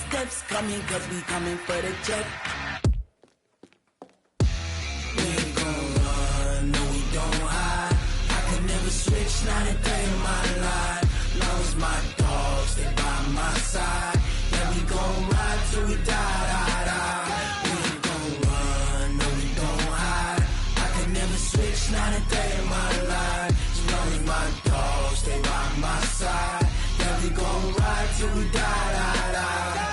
steps coming, cause we coming for the check. We ain't gon' run, no we don't hide. I could never switch, not a day in my life. Long as my dogs, they by my side. Yeah, we gon' ride till we die, die, die. We ain't gon' run, no we don't hide. I could never switch, not a day in my life. As long as my dogs, stay by my side. Yeah, we gon' ride till we die, die, die.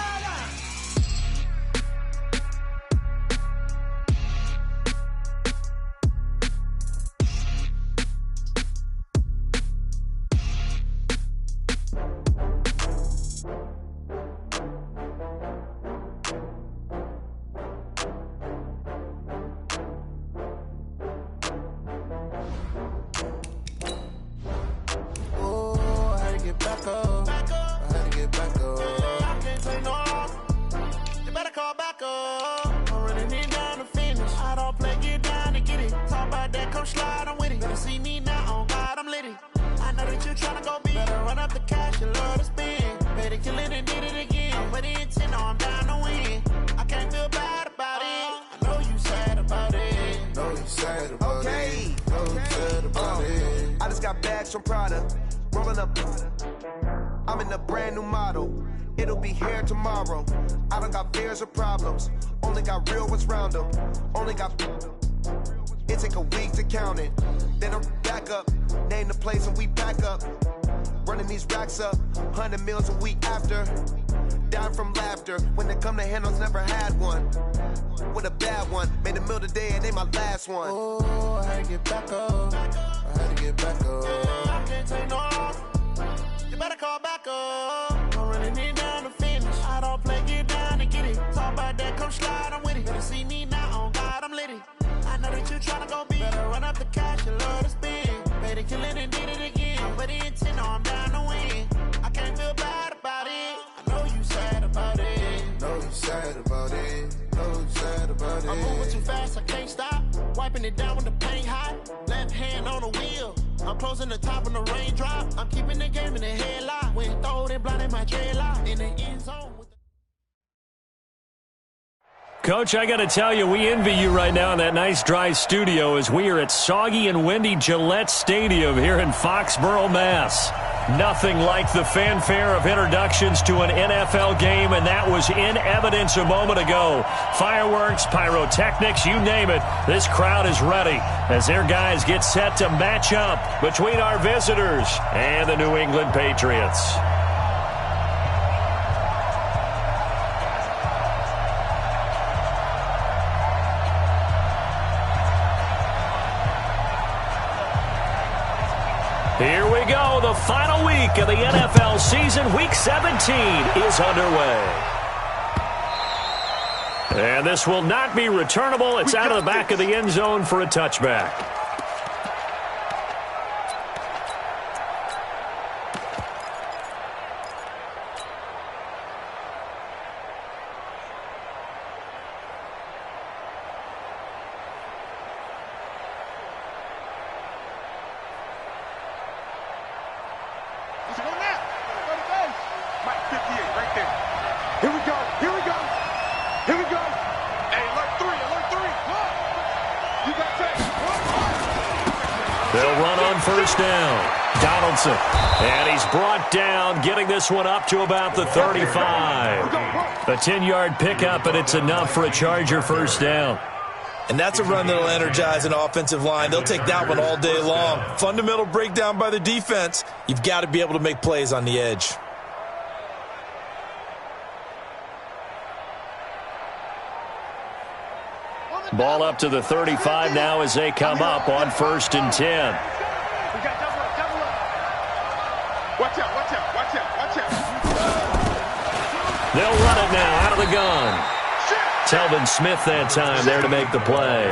From Prada, rolling up. I'm in a brand new model. It'll be here tomorrow. I don't got fears or problems. Only got real ones round them. Only got. It take a week to count it. Then I'm back up. Name the place and we back up. Running these racks up. 100 meals a week after. Down from laughter. When they come to handles, never had one. With a bad one. Made a meal today and they my last one. Oh, I had to get back up. I had to get back up. I can't take no loss. You better call back up. I'm running it down to finish. I don't play, get down and get it. Talk about that, come slide, I'm with it. Better see me now, on God, I'm litty. I know that you tryna go big. Better run up the cash, you love to spend. Better kill it and did it again. But the intent, no, I'm down to win. I can't feel bad about it. I know you sad about it. Know you sad about it. Know you sad about it. I'm moving too fast, I can't stop. Wiping it down when the paint hot. Left hand on the wheel. I'm closing the top when the raindrop. I'm keeping the game in the headlock. When throwed and blinded my dreadlock. In the end zone. Coach, I got to tell you, we envy you right now in that nice dry studio as we are at soggy and windy Gillette Stadium here in Foxborough, Mass. Nothing like the fanfare of introductions to an NFL game, and that was in evidence a moment ago. Fireworks, pyrotechnics, you name it. This crowd is ready as their guys get set to match up between our visitors and the New England Patriots. Here we go. The final week of the NFL season. Week 17 is underway. And this will not be returnable. It's out of the back of the end zone for a touchback. They'll run on first down. Donaldson. And he's brought down, getting this one up to about the 35. A 10-yard pickup, and it's enough for a Charger first down. And that's a run that'll energize an offensive line. They'll take that one all day long. Fundamental breakdown by the defense. You've got to be able to make plays on the edge. Ball up to the 35 now as they come up on 1st and 10. Watch out, watch out, watch out, watch out. They'll run it now out of the gun. Telvin Smith that time there to make the play.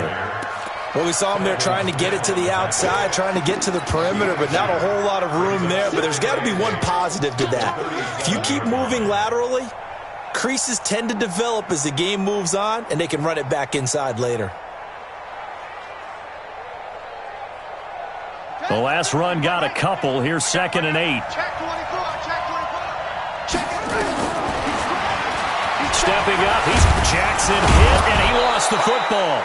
Well, we saw him there trying to get it to the outside, trying to get to the perimeter, but not a whole lot of room there. But there's got to be one positive to that. If you keep moving laterally, creases tend to develop as the game moves on, and they can run it back inside later. The last run got a couple. Here's 2nd and 8. stepping up. He's Jackson hit, and he lost the football.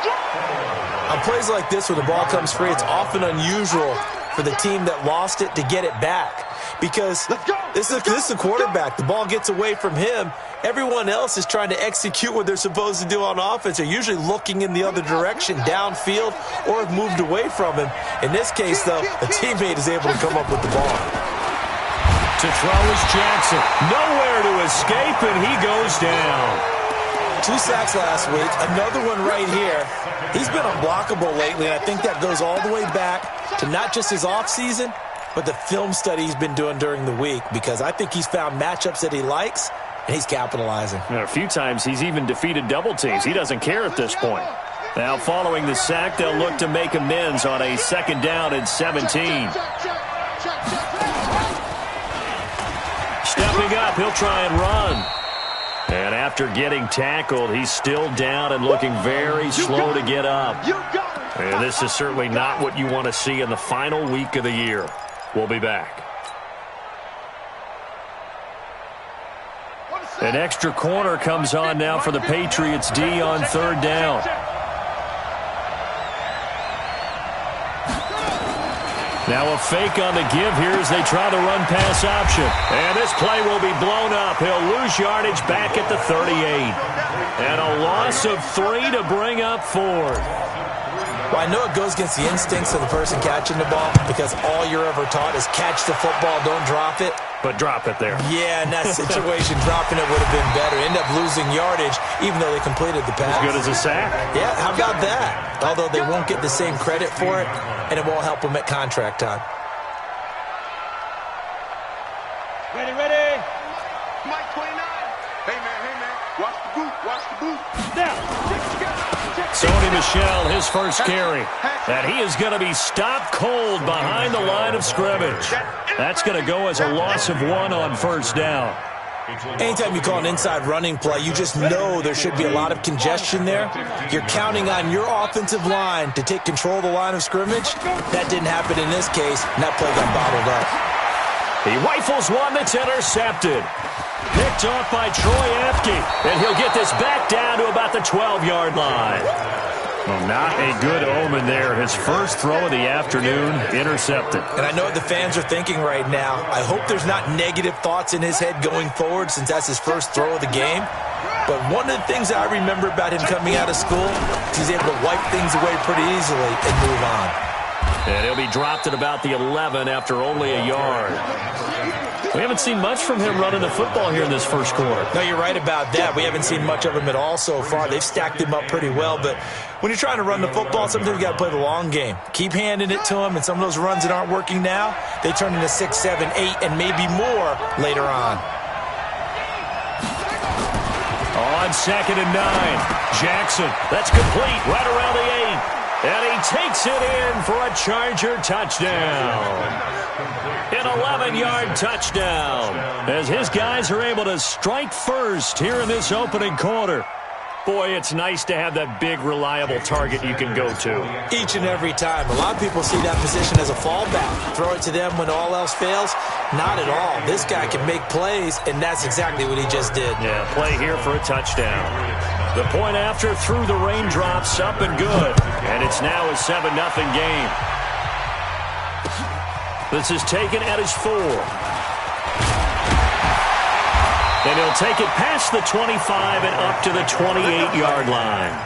On plays like this where the ball comes free, it's often unusual for the team that lost it to get it back. Because this is a quarterback. The ball gets away from him. Everyone else is trying to execute what they're supposed to do on offense. They're usually looking in the other direction, downfield, or have moved away from him. In this case, though, a teammate is able to come up with the ball. To throw is Jackson. Nowhere to escape, and he goes down. 2 sacks last week, another one right here. He's been unblockable lately, and I think that goes all the way back to not just his offseason, but the film study he's been doing during the week, because I think he's found matchups that he likes, and he's capitalizing. A few times he's even defeated double teams. He doesn't care at this point. Now, following the sack, they'll look to make amends on a 2nd down and 17. Stepping up, he'll try and run. And after getting tackled, he's still down and looking very slow to get up. And this is certainly not what you want to see in the final week of the year. We'll be back. An extra corner comes on now for the Patriots D on 3rd down. Now a fake on the give here as they try the run-pass option. And this play will be blown up. He'll lose yardage back at the 38. And a loss of 3 to bring up 4th. Well, I know it goes against the instincts of the person catching the ball, because all you're ever taught is catch the football, don't drop it. But drop it there. Yeah, in that situation, dropping it would have been better. End up losing yardage, even though they completed the pass. As good as a sack. Yeah, how about that? Although they won't get the same credit for it, and it won't help them at contract time. Ready, ready. Mike 29. Hey, man, watch the boot, watch the boot. Now, Sony Michel, his first carry. And he is going to be stopped cold behind the line of scrimmage. That's going to go as a loss of 1 on 1st down. Anytime you call an inside running play, you just know there should be a lot of congestion there. You're counting on your offensive line to take control of the line of scrimmage. That didn't happen in this case, and that play got bottled up. He rifles one that's intercepted. Picked off by Troy Apke, and he'll get this back down to about the 12-yard line. Well, not a good omen there. His first throw of the afternoon, intercepted. And I know what the fans are thinking right now. I hope there's not negative thoughts in his head going forward, since that's his first throw of the game. But one of the things I remember about him coming out of school is he's able to wipe things away pretty easily and move on. And he'll be dropped at about the 11 after only a yard. We haven't seen much from him running the football here in this first quarter. No, you're right about that. We haven't seen much of him at all so far. They've stacked him up pretty well, but when you're trying to run the football, sometimes you got to play the long game. Keep handing it to him, and some of those runs that aren't working now, they turn into 6, 7, 8, and maybe more later on. On 2nd and 9, Jackson, that's complete right around the 8. And he takes it in for a Charger touchdown. An 11-yard touchdown as his guys are able to strike first here in this opening quarter. Boy, it's nice to have that big, reliable target you can go to. Each and every time. A lot of people see that position as a fallback. Throw it to them when all else fails. Not at all. This guy can make plays, and that's exactly what he just did. Yeah, play here for a touchdown. The point after through the raindrops, up and good. And it's now a 7-0 game. This is taken at his 4. And he'll take it past the 25 and up to the 28-yard line.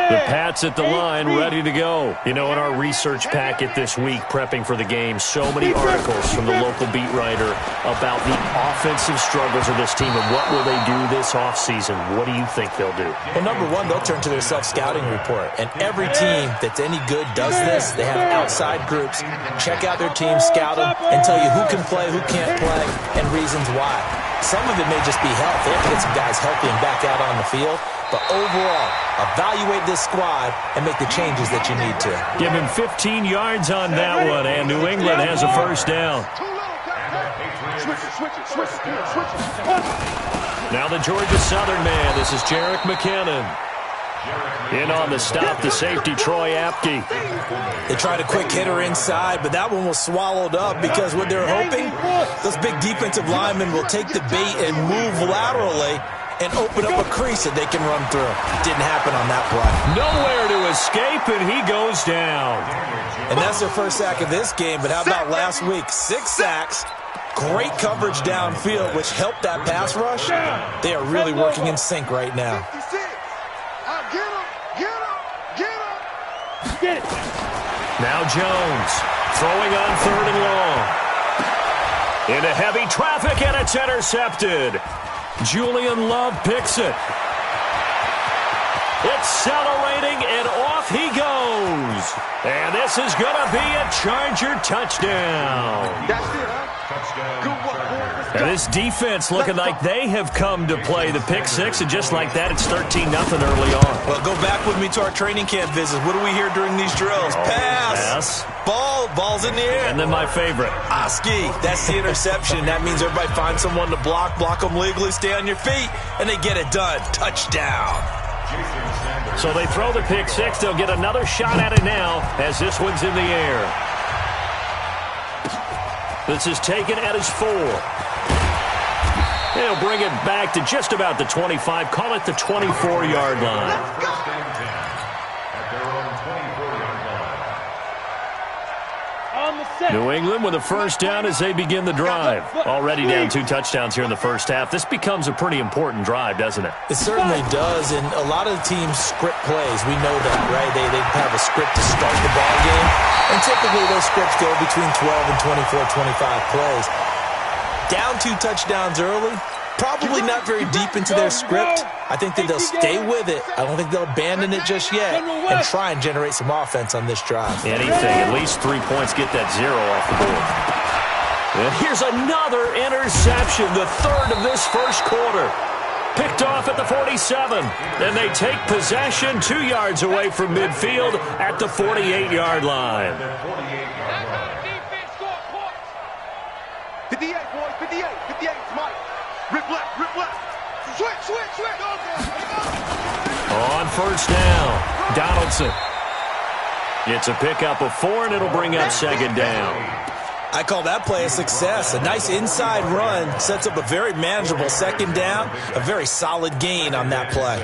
The Pats at the line, ready to go. You know, in our research packet this week, prepping for the game, so many articles from the local beat writer about the offensive struggles of this team and what will they do this offseason. What do you think they'll do? Well, number one, they'll turn to their self-scouting report. And every team that's any good does this. They have outside groups. Check out their team, scout them, and tell you who can play, who can't play, and reasons why. Some of it may just be health. They have to get some guys healthy and back out on the field. But overall, evaluate this squad and make the changes that you need to. Give him 15 yards on that one, and New England has a first down. Now the Georgia Southern man. This is Jerick McKinnon. In on the stop, the safety, Troy Apke. They tried a quick hitter inside, but that one was swallowed up because what they're hoping, those big defensive linemen will take the bait and move laterally and open up a crease that they can run through. Didn't happen on that play. Nowhere to escape, and he goes down. And that's their first sack of this game, but how about last week? 6 sacks, great coverage downfield, which helped that pass rush. They are really working in sync right now. Now Jones throwing on 3rd and long. Into heavy traffic, and it's intercepted. Julian Love picks it. Accelerating, and off he goes. And this is going to be a Charger touchdown. That's it, huh? Good work, boys. Let's go. And this defense looking like they have come to play the pick six, and just like that, it's 13-0 early on. Well, go back with me to our training camp visits. What do we hear during these drills? Pass. Ball's in the air. And then my favorite. Oski, that's the interception. That means everybody finds someone to block them legally, stay on your feet, and they get it done. Touchdown. So they throw the pick six. They'll get another shot at it now as this one's in the air. This is taken at his 4. He'll bring it back to just about the 25. Call it the 24-yard line. New England with a first down as they begin the drive. Already down 2 touchdowns here in the first half. This becomes a pretty important drive, doesn't it? It certainly does, and a lot of the teams script plays. We know that, right? They have a script to start the ball game, and typically those scripts go between 12 and 24, 25 plays. Down 2 touchdowns early, probably not very deep into their script. I think that they'll stay with it. I don't think they'll abandon it just yet and try and generate some offense on this drive. Anything, at least 3 points, get that 0 off the board. And here's another interception, the 3rd of this first quarter. Picked off at the 47, and they take possession 2 yards away from midfield at the 48-yard line. 58, boys, 58, 58, Mike. Rip left. Switch. On first down, Donaldson. It's a pickup of 4, and it'll bring up 2nd down. I call that play a success. A nice inside run sets up a very manageable 2nd down, a very solid gain on that play.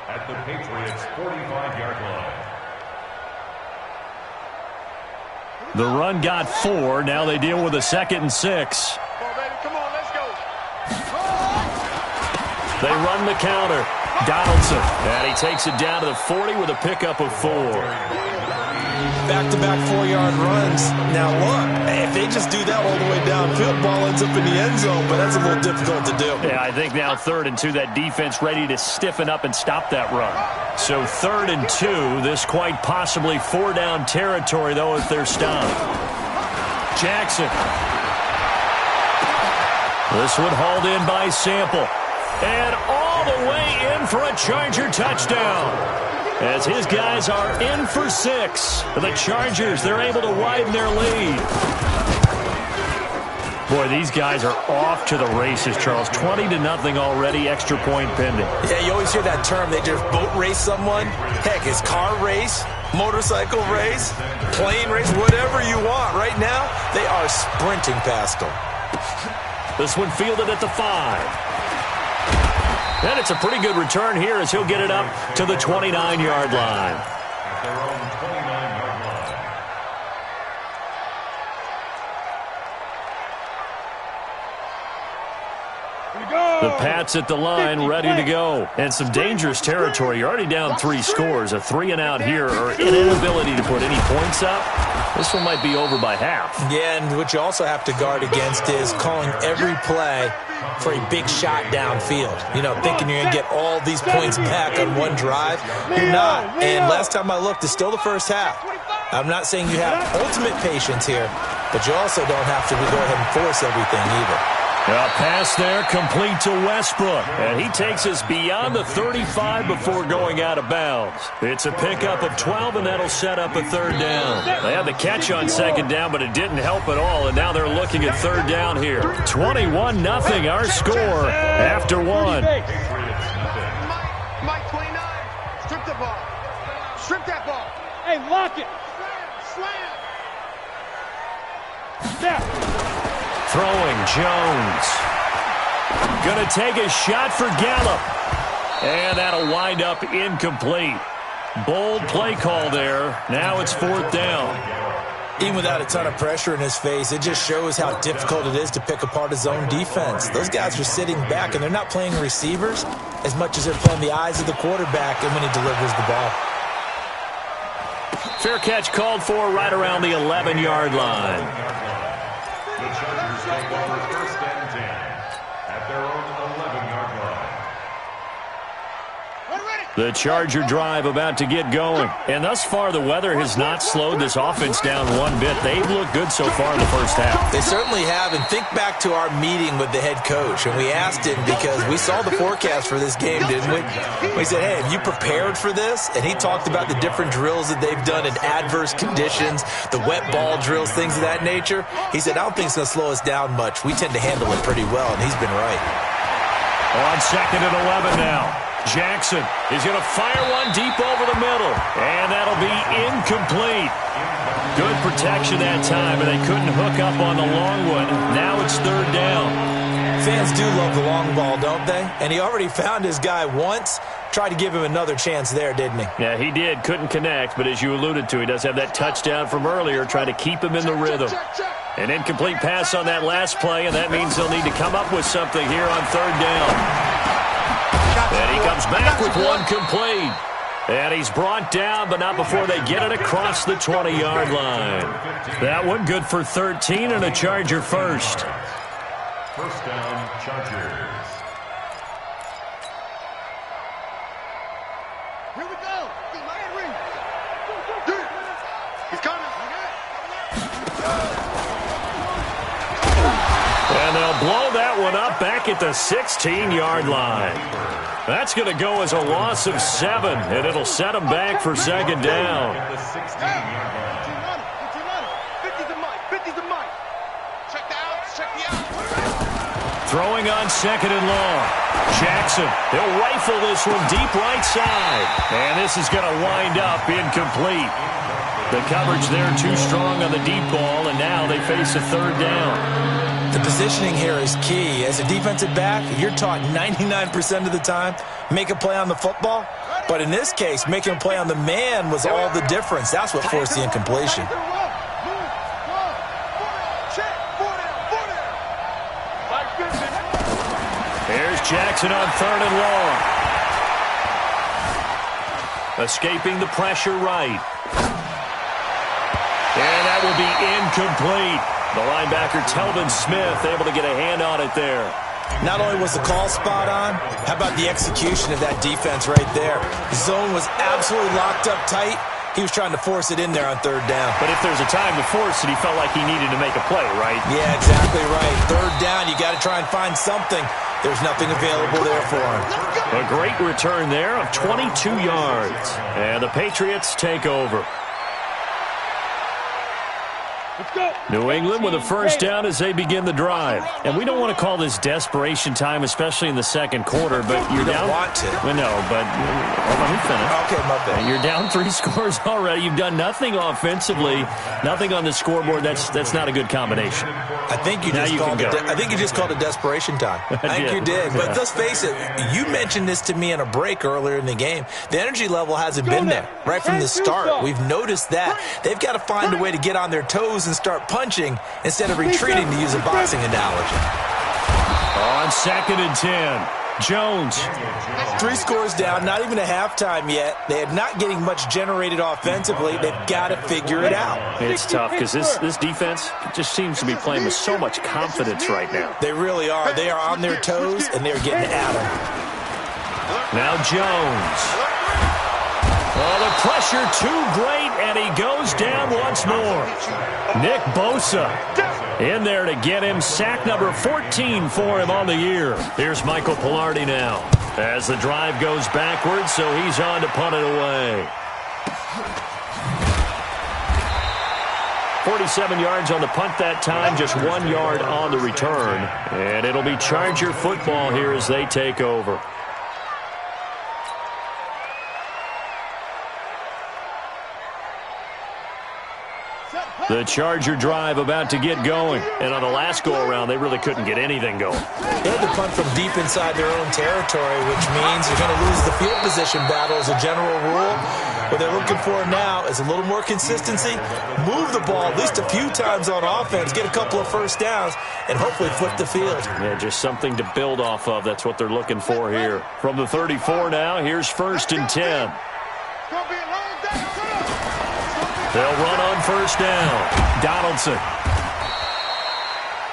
At the Patriots' 45-yard line. The run got 4. Now they deal with a 2nd and 6. Come on, baby, come on, let's go. They run the counter. Donaldson. And he takes it down to the 40 with a pickup of 4. Back-to-back 4-yard runs. Now look, if they just do that all the way downfield, ball ends up in the end zone, but that's a little difficult to do. Yeah, I think now 3rd and 2, that defense ready to stiffen up and stop that run. So 3rd and 2, this quite possibly 4-down territory, though, if they're stopped. Jackson. This one hauled in by Sample. And all the way in for a Charger touchdown. As his guys are in for 6. The Chargers, they're able to widen their lead. Boy, these guys are off to the races, Charles. 20-0 already, extra point pending. Yeah, you always hear that term. They just boat race someone. Heck, it's car race, motorcycle race, plane race, whatever you want. Right now, they are sprinting past them. This one fielded at the 5. And it's a pretty good return here as he'll get it up to the 29-yard line. At their own 29-yard line. The Pats at the line, ready to go. And some dangerous territory. You're already down 3 scores. A 3-and-out here, or an inability to put any points up. This one might be over by half. Yeah, and what you also have to guard against is calling every play for a big shot downfield. You know, thinking you're going to get all these points back on one drive. You're not. And last time I looked, it's still the first half. I'm not saying you have ultimate patience here, but you also don't have to go ahead and force everything either. A pass there complete to Westbrook. And he takes us beyond the 35 before going out of bounds. It's a pickup of 12, and that'll set up a 3rd down. They had the catch on 2nd down, but it didn't help at all, and now they're looking at 3rd down here. 21-0 our score after 1. Mike 29. Hey, lock it. Slam. Step. Throwing Jones. Gonna take a shot for Gallup. And that'll wind up incomplete. Bold play call there. Now it's 4th down. Even without a ton of pressure in his face, it just shows how difficult it is to pick apart his own defense. Those guys are sitting back, and they're not playing receivers as much as they're playing the eyes of the quarterback and when he delivers the ball. Fair catch called for right around the 11-yard line. The Chargers take over 1st and 10 at their own 11-yard line. The Charger drive about to get going. And thus far, the weather has not slowed this offense down one bit. They've looked good so far in the first half. They certainly have. And think back to our meeting with the head coach. And we asked him because we saw the forecast for this game, didn't we? We said, hey, have you prepared for this? And he talked about the different drills that they've done in adverse conditions, the wet ball drills, things of that nature. He said, I don't think it's going to slow us down much. We tend to handle it pretty well, and he's been right. On 2nd and 11 now. Jackson is going to fire one deep over the middle, and that'll be incomplete. Good protection that time, and they couldn't hook up on the long one. Now it's 3rd down. Fans do love the long ball, don't they? And he already found his guy once. Tried to give him another chance there, didn't he? Yeah, he did. Couldn't connect, but as you alluded to, he does have that touchdown from earlier, trying to keep him in the rhythm. An incomplete pass on that last play, and that means they'll need to come up with something here on 3rd down. And he comes back with one complete. And he's brought down, but not before they get it across the 20-yard line. That one good for 13 and a Charger first. 1st down, Chargers. Here we go. He's coming. And they'll blow that one up back at the 16-yard line. That's going to go as a loss of 7, and it'll set them back for 2nd down. At the 16-yard line. 50's the mic. 50's the mic. Check the outs. Check the outs. Throwing on 2nd and long. Jackson, he'll rifle this one deep right side. And this is going to wind up incomplete. The coverage there too strong on the deep ball, and now they face a 3rd down. The positioning here is key. As a defensive back, you're taught 99% of the time, make a play on the football. But in this case, making a play on the man was all the difference. That's what forced the incompletion. Here's Jackson on 3rd and long. Escaping the pressure right. And that will be incomplete. The linebacker, Telvin Smith, able to get a hand on it there. Not only was the call spot on, how about the execution of that defense right there? The zone was absolutely locked up tight. He was trying to force it in there on 3rd down. But if there's a time to force it, he felt like he needed to make a play, right? Yeah, exactly right. 3rd down, you got to try and find something. There's nothing available there for him. A great return there of 22 yards. And the Patriots take over. New England with a 1st down as they begin the drive. And we don't want to call this desperation time, especially in the 2nd quarter, but you're down. You don't want to. Well, no, but let me finish. Okay, my bad. You're down 3 scores already. You've done nothing offensively, nothing on the scoreboard. That's not a good combination. I think you just called it desperation time. I think you did. But let's face it, you mentioned this to me in a break earlier in the game. The energy level hasn't been there right from the start. We've noticed that. They've got to find a way to get on their toes and start punching instead of retreating, to use a boxing analogy. On 2nd and 10, Jones. 3 scores down, not even a halftime yet. They are not getting much generated offensively. They've got to figure it out. It's tough because this defense just seems to be playing with so much confidence right now. They really are. They are on their toes, and they're getting at them. Now Jones. Oh, the pressure too great, and he goes down once more. Nick Bosa in there to get him. Sack number 14 for him on the year. Here's Michael Pilardi now as the drive goes backwards, so he's on to punt it away. 47 yards on the punt that time, just 1 yard on the return. And it'll be Charger football here as they take over. The Charger drive about to get going. And on the last go-around, they really couldn't get anything going. They had to punt from deep inside their own territory, which means you're going to lose the field position battle as a general rule. What they're looking for now is a little more consistency, move the ball at least a few times on offense, get a couple of first downs, and hopefully flip the field. Yeah, just something to build off of. That's what they're looking for here. From the 34 now, here's 1st and 10. They'll run on 1st down. Donaldson.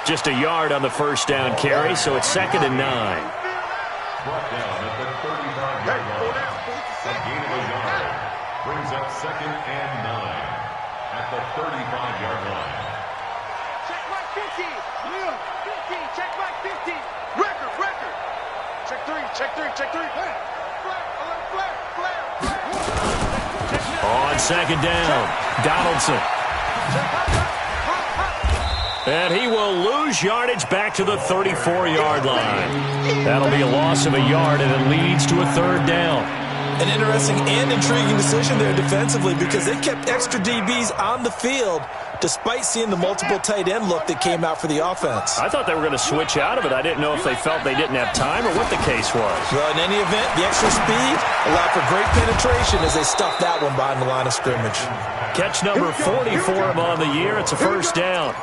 Just a yard on the 1st down carry, so it's 2nd and 9. Brought down at the 35-yard line. A gain of a yard. Brings up 2nd and 9 at the 35-yard line. Check right 50. 50. Check right 50. Record. Check 3. Flare. On 2nd down, Donaldson. And he will lose yardage back to the 34-yard line. That'll be a loss of a yard, and it leads to a 3rd down. An interesting and intriguing decision there defensively because they kept extra DBs on the field despite seeing the multiple tight end look that came out for the offense. I thought they were going to switch out of it. I didn't know if they felt they didn't have time or what the case was. Well, in any event, the extra speed allowed for great penetration as they stuffed that one behind the line of scrimmage. Catch number 40 for him on the year. It's a 1st down.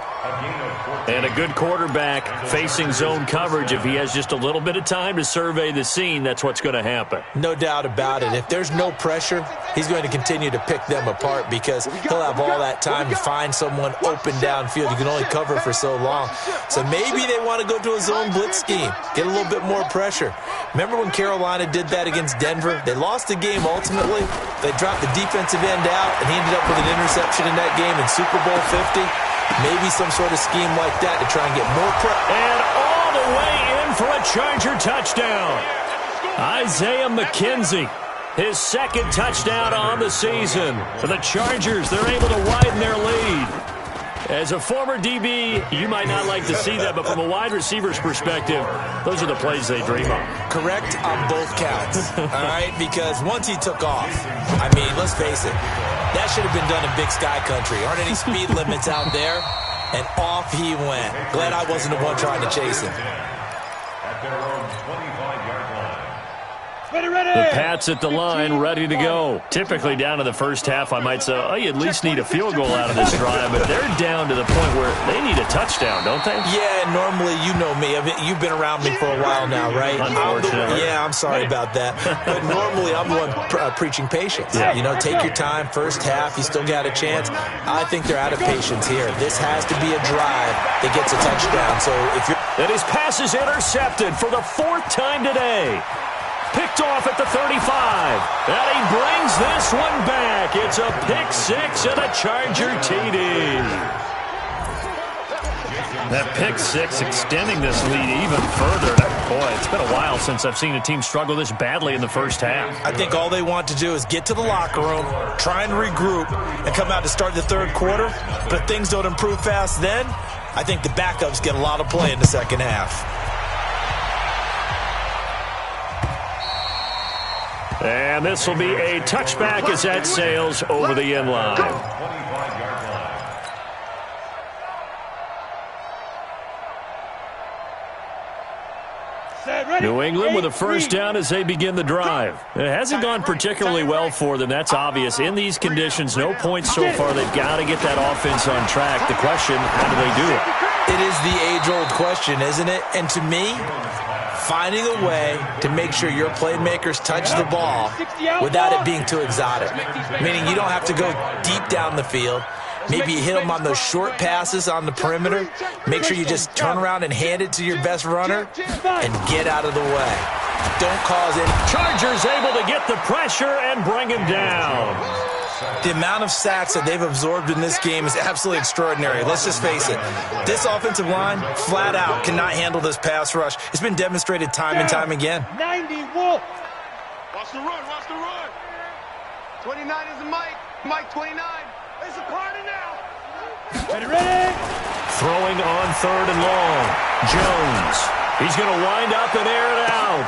And a good quarterback facing zone coverage. If he has just a little bit of time to survey the scene, that's what's going to happen. No doubt about it. If there's no pressure, he's going to continue to pick them apart because he'll have all that time to find someone open downfield. You can only cover for so long. So maybe they want to go to a zone blitz scheme, get a little bit more pressure. Remember when Carolina did that against Denver? They lost the game ultimately. They dropped the defensive end out, and he ended up with an interception in that game in Super Bowl 50. Maybe some sort of scheme like that to try and get more pressure. And all the way in for a Charger touchdown. Isaiah McKenzie, his 2nd touchdown on the season. For the Chargers, they're able to widen their lead. As a former DB, you might not like to see that, but from a wide receiver's perspective, those are the plays they dream of. Correct on both counts, all right? Because once he took off, I mean, let's face it, that should have been done in Big Sky Country. Aren't any speed limits out there? And off he went. Glad I wasn't the one trying to chase him. At their own 25-yard line. The Pats at the line, ready to go. Typically down to the first half, I might say, oh, you at least need a field goal out of this drive, but they're down to the point where they need a touchdown, don't they? Yeah, normally, you know me. I mean, you've been around me for a while now, right? Unfortunately. I'm sorry about that. But normally, I'm the one preaching patience. Yeah. You know, take your time. First half, you still got a chance. I think they're out of patience here. This has to be a drive that gets a touchdown. So if you're... And his pass is intercepted for the 4th time today. Picked off at the 35. And he brings this one back. It's a pick 6 and a Charger TD. That pick 6 extending this lead even further. Boy, it's been a while since I've seen a team struggle this badly in the first half. I think all they want to do is get to the locker room, try and regroup, and come out to start the 3rd quarter. But if things don't improve fast then, I think the backups get a lot of play in the second half. And this will be a touchback as that sails over the end line. 25-yard line. New England with a 1st down as they begin the drive. It hasn't gone particularly well for them. That's obvious. In these conditions, no points so far. They've got to get that offense on track. The question, how do they do it? It is the age-old question, isn't it? And to me, finding a way to make sure your playmakers touch the ball without it being too exotic. Meaning you don't have to go deep down the field. Maybe you hit them on those short passes on the perimeter. Make sure you just turn around and hand it to your best runner and get out of the way. Don't cause any... Chargers able to get the pressure and bring him down. The amount of sacks that they've absorbed in this game is absolutely extraordinary. Let's just face it. This offensive line, flat out, cannot handle this pass rush. It's been demonstrated time and time again. 90 Wolf. Watch the run. 29 is the Mike. Mike 29. It's a party now. Ready? Throwing on 3rd and long. Jones. He's going to wind up and air it out.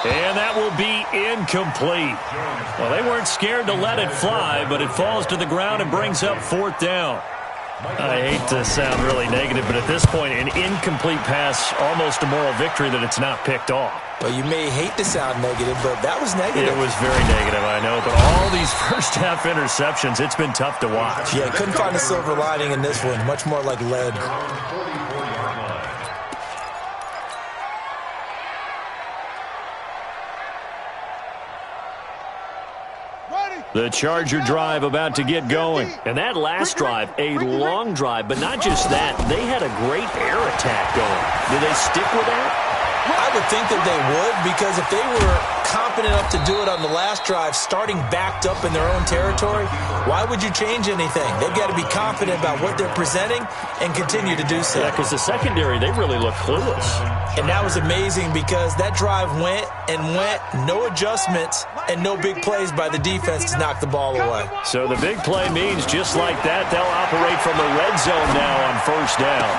And that will be incomplete. Well, they weren't scared to let it fly, but it falls to the ground and brings up 4th down. I hate to sound really negative, but at this point, an incomplete pass, almost a moral victory that it's not picked off. Well, you may hate to sound negative, but that was negative. It was very negative, I know, but all these first-half interceptions, it's been tough to watch. Yeah, couldn't find a silver lining in this one. Much more like lead. The Charger drive about to get going. And that last drive, a long drive, but not just that. They had a great air attack going. Did they stick with that? I would think that they would, because if they were confident enough to do it on the last drive, starting backed up in their own territory, why would you change anything? They've got to be confident about what they're presenting and continue to do so. Yeah, because the secondary, they really look clueless. And that was amazing because that drive went and went, no adjustments and no big plays by the defense to knock the ball away. So the big play means just like that, they'll operate from the red zone now on first down.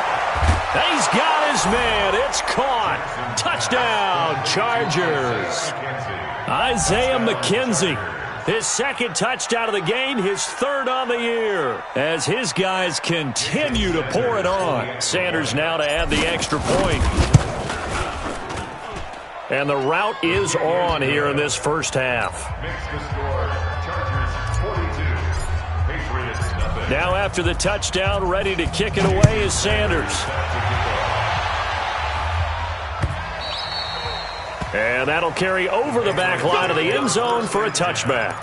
He's got his man. It's caught. Touchdown, Chargers. Isaiah McKenzie, his second touchdown of the game, his third on the year, as his guys continue to pour it on. Sanders now to add the extra point. And the route is on here in this first half. Now after the touchdown, ready to kick it away is Sanders. And that'll carry over the back line of the end zone for a touchback.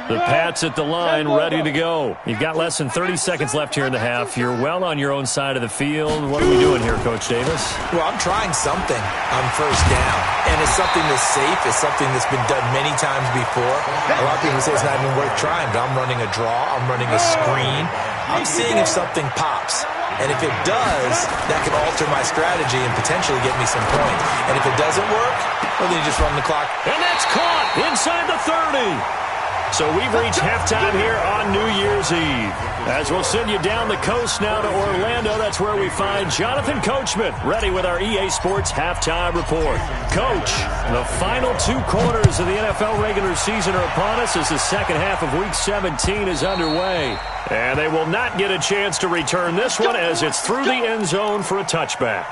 The Pats at the line, ready to go. You've got less than 30 seconds left here in the half. You're well on your own side of the field. What are we doing here, Coach Davis? Well, I'm trying something on first down, and it's something that's safe. It's something that's been done many times before. A lot of people say it's not even worth trying, but I'm running a draw. I'm running a screen. I'm seeing if something pops. And if it does, that can alter my strategy and potentially get me some points. And if it doesn't work, well, then you just run the clock. And that's caught inside the 30. So we've reached halftime here on New Year's Eve. As we'll send you down the coast now to Orlando, that's where we find Jonathan Coachman, ready with our EA Sports Halftime Report. Coach, the final two quarters of the NFL regular season are upon us as the second half of Week 17 is underway. And they will not get a chance to return this one as it's through the end zone for a touchback.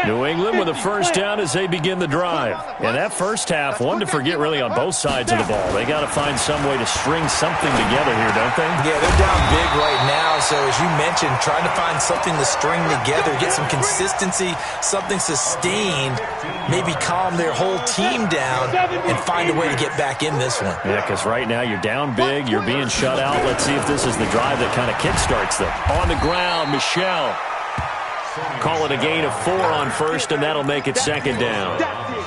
New England with a first down as they begin the drive. And that first half, one to forget really on both sides of the ball. They got to find some way to string something together here, don't they? Yeah, they're down big right now. So as you mentioned, trying to find something to string together, get some consistency, something sustained, maybe calm their whole team down and find a way to get back in this one. Yeah, because right now you're down big, you're being shut out. Let's see if this is the drive that kind of kickstarts them. On the ground, Michelle. Call it a gain of 4 on first, and that'll make it second down.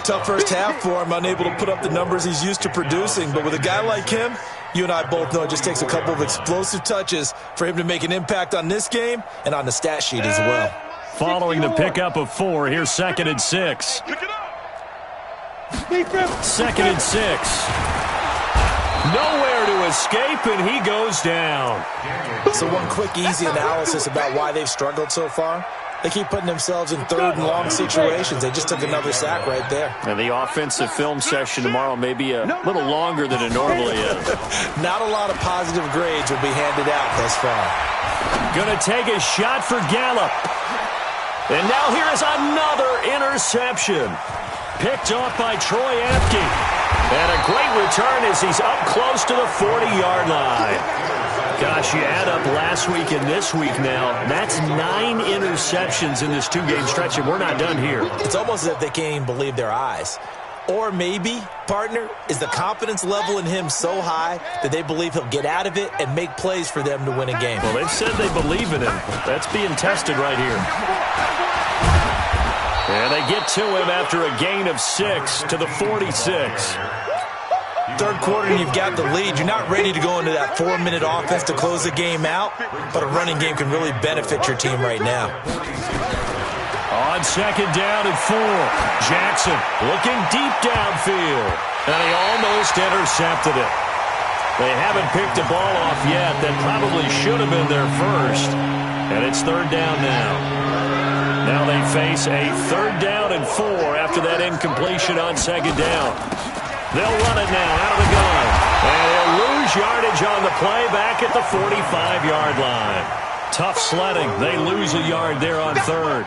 Tough first half for him, unable to put up the numbers he's used to producing. But with a guy like him, you and I both know it just takes a couple of explosive touches for him to make an impact on this game and on the stat sheet as well. Following the pickup of 4, here's 2nd and 6. 2nd and 6. Nowhere to escape, and he goes down. So one quick, easy analysis about why they've struggled so far. They keep putting themselves in third and long situations. They just took another sack right there. And the offensive film session tomorrow may be a little longer than it normally is. Not a lot of positive grades will be handed out thus far. Going to take a shot for Gallup. And now here is another interception. Picked off by Troy Apke. And a great return as he's up close to the 40-yard line. Gosh, you add up last week and this week now, that's 9 interceptions in this 2-game stretch, and we're not done here. It's almost as if they can't even believe their eyes. Or maybe, partner, is the confidence level in him so high that they believe he'll get out of it and make plays for them to win a game. Well, they've said they believe in him. That's being tested right here. And they get to him after a gain of 6 to the 46. Third quarter, and you've got the lead. You're not ready to go into that 4-minute offense to close the game out, but a running game can really benefit your team right now. On 2nd down and 4, Jackson looking deep downfield, and he almost intercepted it. They haven't picked a ball off yet. That probably should have been their first, and it's 3rd down now. Now they face a 3rd down and 4 after that incompletion on 2nd down. They'll run it now out of the gun. And they'll lose yardage on the play back at the 45-yard line. Tough sledding. They lose a yard there on third.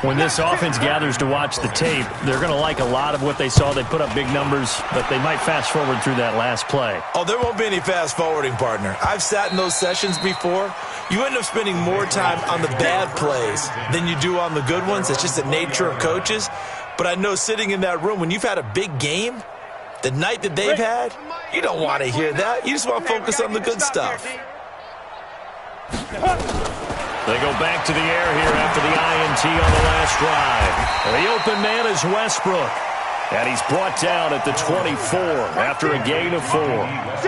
When this offense gathers to watch the tape, they're going to like a lot of what they saw. They put up big numbers, but they might fast forward through that last play. Oh, there won't be any fast forwarding, partner. I've sat in those sessions before. You end up spending more time on the bad plays than you do on the good ones. It's just the nature of coaches. But I know sitting in that room, when you've had a big game, the night that they've had, you don't want to hear that. You just want to focus on the good stuff. They go back to the air here after the INT on the last drive. The open man is Westbrook. And he's brought down at the 24 after a gain of 4.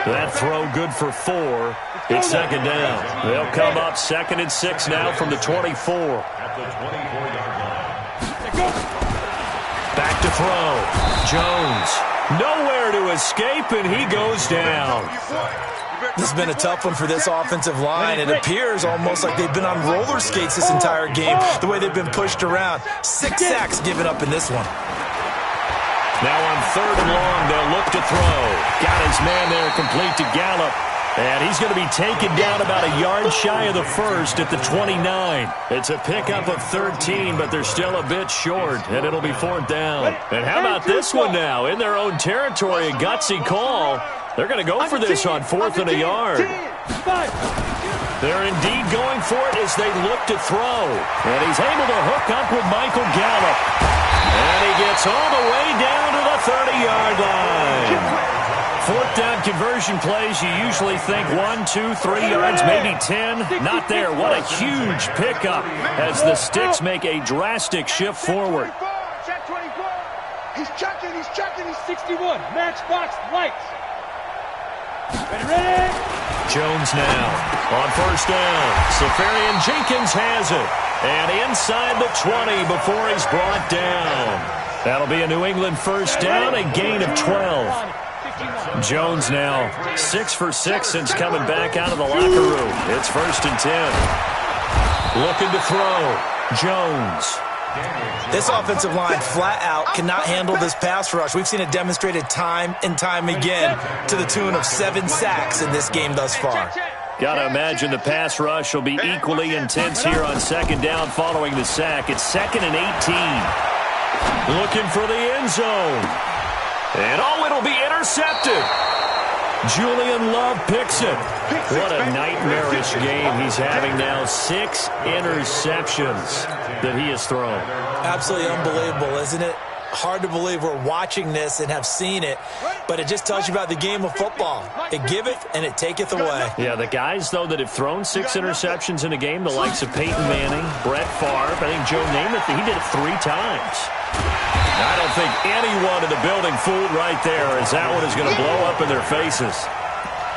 That throw good for 4. It's second down. They'll come up 2nd and 6 now from the 24. At the 24-yard line. Back to throw. Jones. Nowhere to escape, and he goes down. This has been a tough one for this offensive line. It appears almost like they've been on roller skates this entire game, the way they've been pushed around. 6 sacks given up in this one. Now on 3rd and long, they'll look to throw. Got his man there, complete to Gallup. And he's going to be taken down about a yard shy of the first at the 29. It's a pickup of 13, but they're still a bit short, and it'll be 4th down. And how about this one now? In their own territory, a gutsy call. They're going to go for this on 4th and a yard. They're indeed going for it as they look to throw. And he's able to hook up with Michael Gallup. And he gets all the way down to the 30-yard line. 4th down conversion plays, you usually think 1, 2, 3 yards, maybe 10. Not there. What a huge pickup as the Sticks make a drastic shift forward. Check 24. He's checking, he's 61. Matchbox lights. Ready? Jones now on 1st down. Safarian Jenkins has it. And inside the 20 before he's brought down. That'll be a New England 1st down, a gain of 12. Jones now 6 for 6 since coming back out of the locker room. It's 1st and 10. Looking to throw. Jones. This offensive line flat out cannot handle this pass rush. We've seen it demonstrated time and time again to the tune of 7 sacks in this game thus far. Got to imagine the pass rush will be equally intense here on 2nd down following the sack. It's 2nd and 18. Looking for the end zone. And it'll be intercepted. Julian Love picks it. What a nightmarish game he's having now. 6 interceptions that he has thrown. Absolutely unbelievable, isn't it? Hard to believe we're watching this and have seen it, but it just tells you about the game of football. It giveth and it taketh away. Yeah, the guys, though, that have thrown 6 interceptions in a game, the likes of Peyton Manning, Brett Favre, I think Joe Namath, he did it 3 times. I don't think anyone in the building fooled right there, as that one is going to blow up in their faces.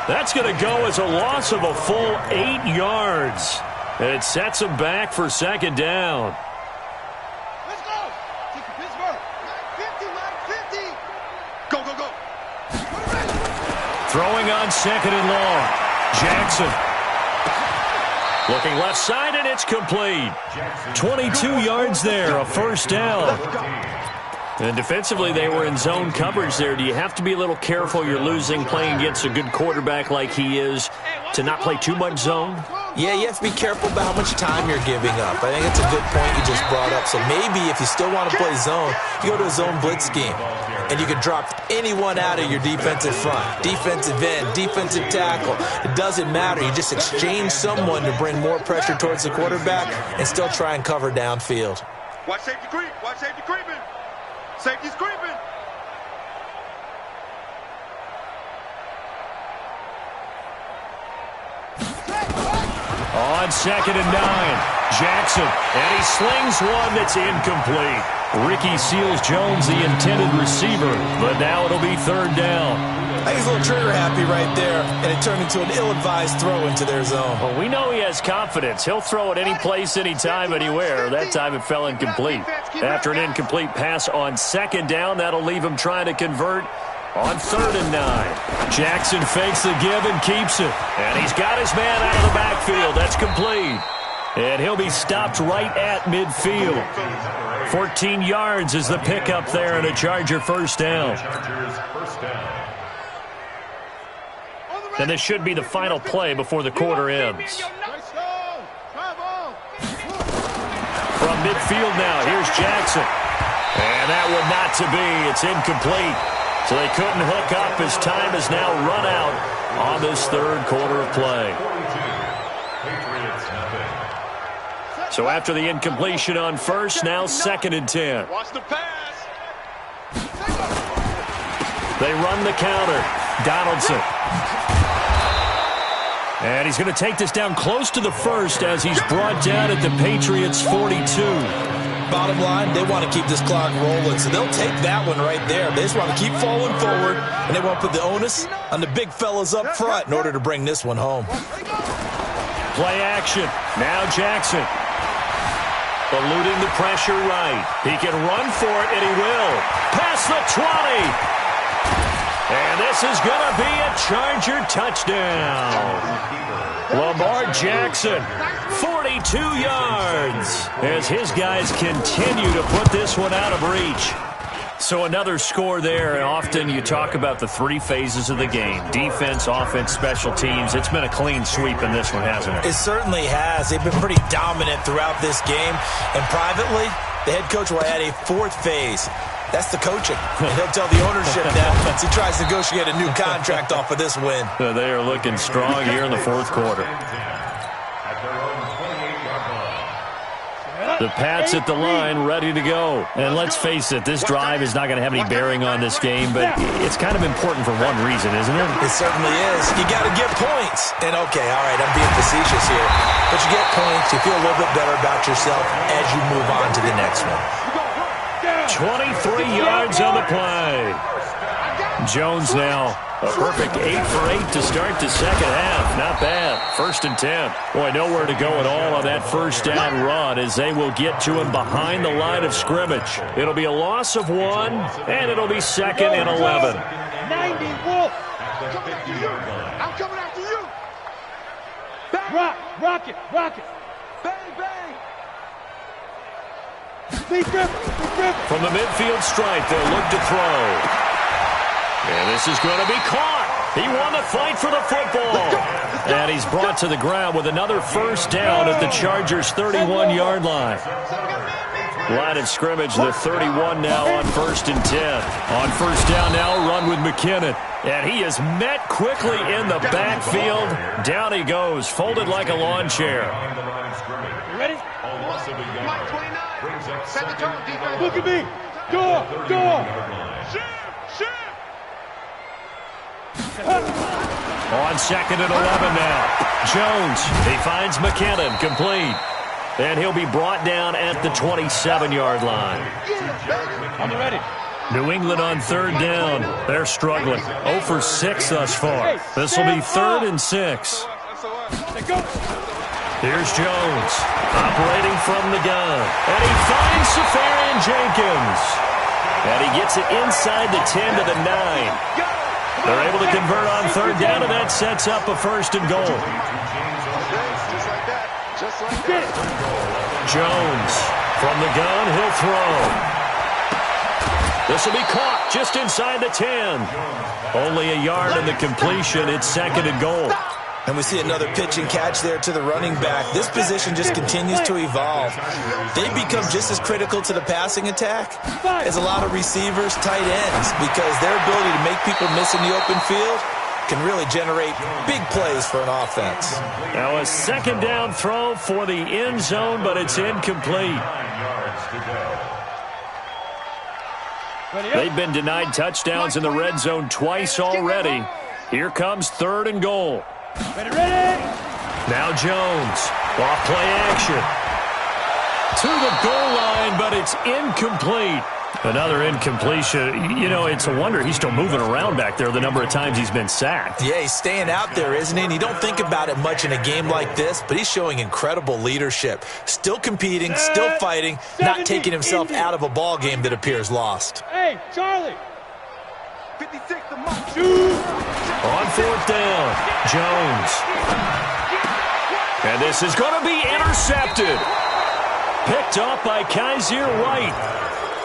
That's going to go as a loss of a full 8 yards. And it sets them back for 2nd down. Let's go. Take the Pittsburgh. 50. Go. Throwing on 2nd and long. Jackson. Looking left side, and it's complete. 22 yards there, a 1st down. And defensively, they were in zone coverage there. Do you have to be a little careful? You're losing, playing against a good quarterback like he is, to not play too much zone? Yeah, you have to be careful about how much time you're giving up. I think that's a good point you just brought up. So maybe if you still want to play zone, you go to a zone blitz scheme. And you can drop anyone out of your defensive front. Defensive end, defensive tackle. It doesn't matter. You just exchange someone to bring more pressure towards the quarterback and still try and cover downfield. Watch safety creep. Watch safety creeping. Safety's creeping. On 2nd and 9, Jackson, and he slings one that's incomplete. Ricky Seals-Jones, the intended receiver, but now it'll be 3rd down. I think he's a little trigger happy right there, and it turned into an ill-advised throw into their zone. Well, we know he has confidence. He'll throw it any place, anytime, anywhere. That time it fell incomplete. After an incomplete pass on 2nd down, that'll leave him trying to convert on 3rd and 9. Jackson fakes the give and keeps it. And he's got his man out of the backfield. That's complete. And he'll be stopped right at midfield. 14 yards is the pickup there, and a Charger 1st down. Chargers 1st down. And this should be the final play before the quarter ends. From midfield now, here's Jackson. And that one not to be. It's incomplete. So they couldn't hook up as time has now run out on this third quarter of play. So after the incompletion on first, now 2nd and 10. Watch the pass. They run the counter. Donaldson. And he's going to take this down close to the first as he's brought down at the Patriots' 42. Bottom line, they want to keep this clock rolling, so they'll take that one right there. They just want to keep falling forward, and they want to put the onus on the big fellas up front in order to bring this one home. Play action. Now Jackson. Eluding the pressure right. He can run for it, and he will. Past the 20. And this is going to be a Charger touchdown. Lamar Jackson, 42 yards, as his guys continue to put this one out of reach. So another score there. Often you talk about the 3 phases of the game: defense, offense, special teams. It's been a clean sweep in this one, hasn't it? It certainly has. They've been pretty dominant throughout this game. And privately, the head coach will add a 4th phase. That's the coaching. And he'll tell the ownership that as he tries to negotiate a new contract off of this win. They are looking strong here in the 4th quarter. The Pats at the line, ready to go. And let's face it, this drive is not going to have any bearing on this game, but it's kind of important for one reason, isn't it? It certainly is. You got to get points. And, okay, all right, I'm being facetious here. But you get points, you feel a little bit better about yourself as you move on to the next one. 23 yards on the play. Jones now a perfect 8 for 8 to start the second half. Not bad. 1st and 10. Boy, nowhere to go at all on that first down run as they will get to him behind the line of scrimmage. It'll be a loss of 1, and it'll be 2nd and 11. 90, Wolf. I'm coming after you. Bang. Rock it. Bang, bang. From the midfield stripe, they'll look to throw. And this is going to be caught. He won the fight for the football. And he's brought to the ground with another first down at the Chargers' 31-yard line. Line of scrimmage, the 31 now on 1st and 10. On first down now, run with McKinnon. And he is met quickly in the backfield. Down he goes, folded like a lawn chair. You ready? Mike 29. Set the tone, defense. Look at me. Go. Shoot. On 2nd and 11 now. Jones, he finds McKinnon, complete. And he'll be brought down at the 27-yard line. I'm ready. New England on 3rd down. They're struggling. 0 for 6 thus far. This will be 3rd and 6. Here's Jones, operating from the gun. And he finds Safarian Jenkins. And he gets it inside the 10 to the 9. They're able to convert on 3rd down, and that sets up a 1st and goal. Just like that. Jones from the gun, he'll throw. This will be caught just inside the 10. Only a yard in the completion. It's 2nd and goal. And we see another pitch and catch there to the running back. This position just continues to evolve. They become just as critical to the passing attack as a lot of receivers, tight ends, because their ability to make people miss in the open field can really generate big plays for an offense. Now a 2nd down throw for the end zone, but it's incomplete. They've been denied touchdowns in the red zone twice already. Here comes 3rd and goal. Ready. Now Jones, off play action. To the goal line, but it's incomplete. Another incompletion. You know, it's a wonder he's still moving around back there the number of times he's been sacked. Yeah, he's staying out there, isn't he? And you don't think about it much in a game like this, but he's showing incredible leadership. Still competing, still fighting, not taking himself out of a ball game that appears lost. Hey, Charlie. 56 to Mike. Shoot. On 4th down, Jones. And this is going to be intercepted. Picked off by Kaiser White.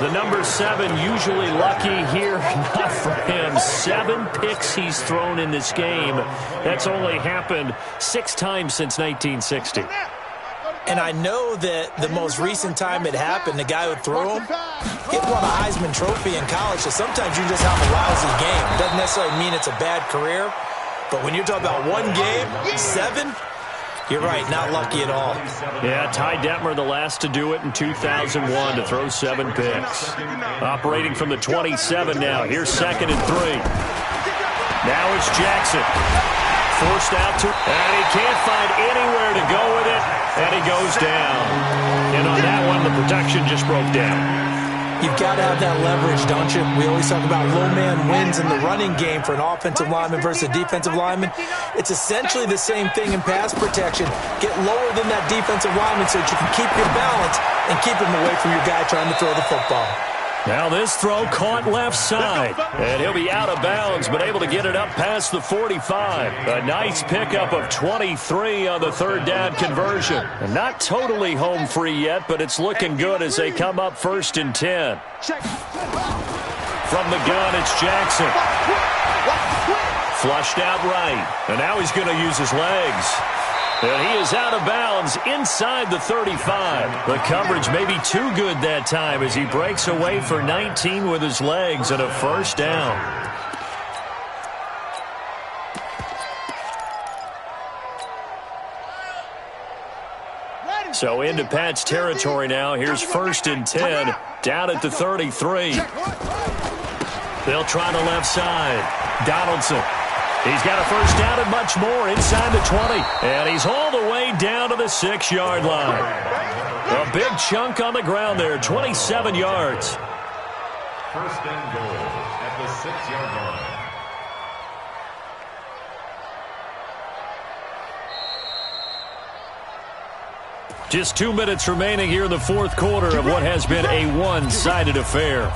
The number 7 usually lucky here. Not for him. 7 picks he's thrown in this game. That's only happened 6 times since 1960. And I know that the most recent time it happened, the guy who threw him, he won a Heisman Trophy in college, so sometimes you just have a lousy game. It doesn't necessarily mean it's a bad career, but when you're talking about one game, 7, you're right, not lucky at all. Yeah, Ty Detmer, the last to do it in 2001, to throw 7 picks. Operating from the 27 now. Here's 2nd and 3. Now it's Jackson. Forced out to, and he can't find anywhere to go with it, and he goes down. And on that one, the protection just broke down. You've got to have that leverage, don't you? We always talk about low man wins in the running game for an offensive lineman versus a defensive lineman. It's essentially the same thing in pass protection. Get lower than that defensive lineman so that you can keep your balance and keep him away from your guy trying to throw the football. Now this throw caught left side, and he'll be out of bounds, but able to get it up past the 45. A nice pickup of 23 on the 3rd down conversion. And not totally home free yet, but it's looking good as they come up 1st and 10. From the gun, it's Jackson. Flushed out right, and now he's going to use his legs. And he is out of bounds inside the 35. The coverage may be too good that time as he breaks away for 19 with his legs and a 1st down. So into Pat's territory now. Here's 1st and 10 down at the 33. They'll try the left side. Donaldson. He's got a 1st down and much more inside the 20. And he's all the way down to the 6-yard line. A big chunk on the ground there, 27 yards. 1st and goal at the 6-yard line. Just 2 minutes remaining here in the 4th quarter of what has been a one-sided affair.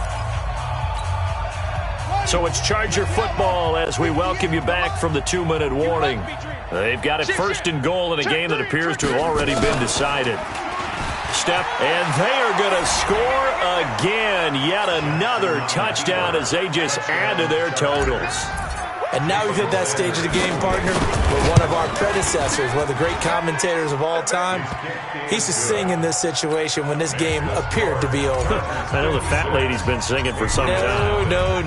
So it's Charger football as we welcome you back from the 2-minute warning. They've got it 1st and goal in a game that appears to have already been decided. Step, and they are going to score again. Yet another touchdown as they just add to their totals. And now we've hit that stage of the game, partner, where one of our predecessors, one of the great commentators of all time, he used to sing in this situation when this game appeared to be over. I know the fat lady's been singing for some time. No,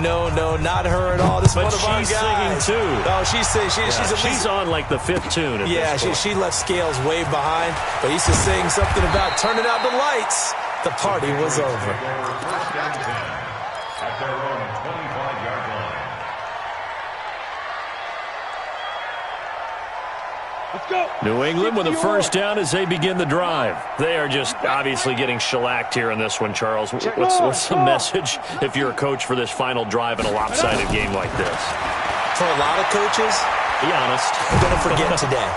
not her at all. This is one of our guys. She's singing too. Oh, she's singing. She's on like the 5th tune. Yeah, she left Scales way behind, but he used to sing something about turning out the lights. The party was over. At their own 25-yard line. New England with a 1st down as they begin the drive. They are just obviously getting shellacked here in this one, Charles. What's the message if you're a coach for this final drive in a lopsided game like this? For a lot of coaches, be honest, I'm going to forget today.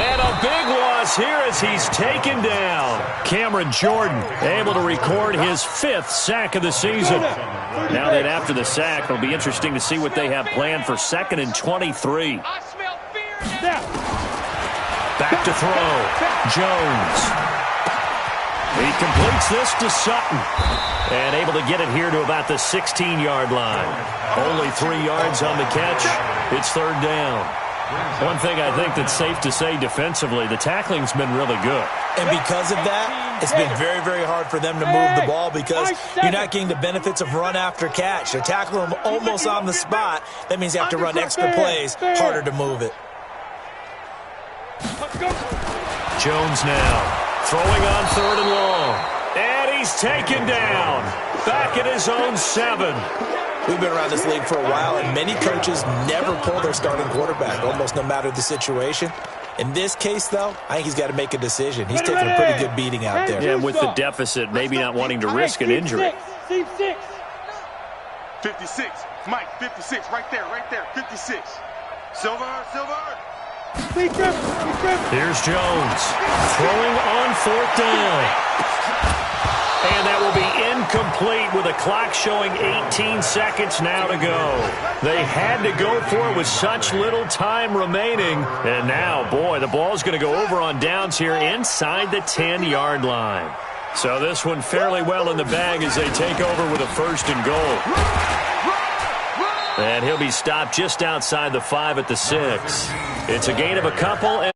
And a big loss here as he's taken down. Cameron Jordan able to record his 5th sack of the season. Now that after the sack, it'll be interesting to see what they have planned for 2nd and 23. Back to throw. Jones. He completes this to Sutton. And able to get it here to about the 16-yard line. Only 3 yards on the catch. It's 3rd down. One thing I think that's safe to say defensively, the tackling's been really good. And because of that, it's been very, very hard for them to move the ball because you're not getting the benefits of run after catch. They're tackling them almost on the spot. That means you have to run extra plays, harder to move it. Jones now throwing on 3rd and long. And he's taken down. Back at his own 7. We've been around this league for a while, and many coaches never pull their starting quarterback, almost no matter the situation. In this case, though, I think he's got to make a decision. He's taking a pretty good beating out there. Yeah, with the deficit, maybe not wanting to risk an injury. 56. Mike, 56. Right there. 56. Silver. Here's Jones throwing on 4th down. And that will be incomplete with a clock showing 18 seconds now to go. They had to go for it with such little time remaining. And now, boy, the ball's going to go over on downs here inside the 10-yard line. So this one fairly well in the bag as they take over with a 1st and goal. And he'll be stopped just outside the 5 at the 6. It's a gain of a couple.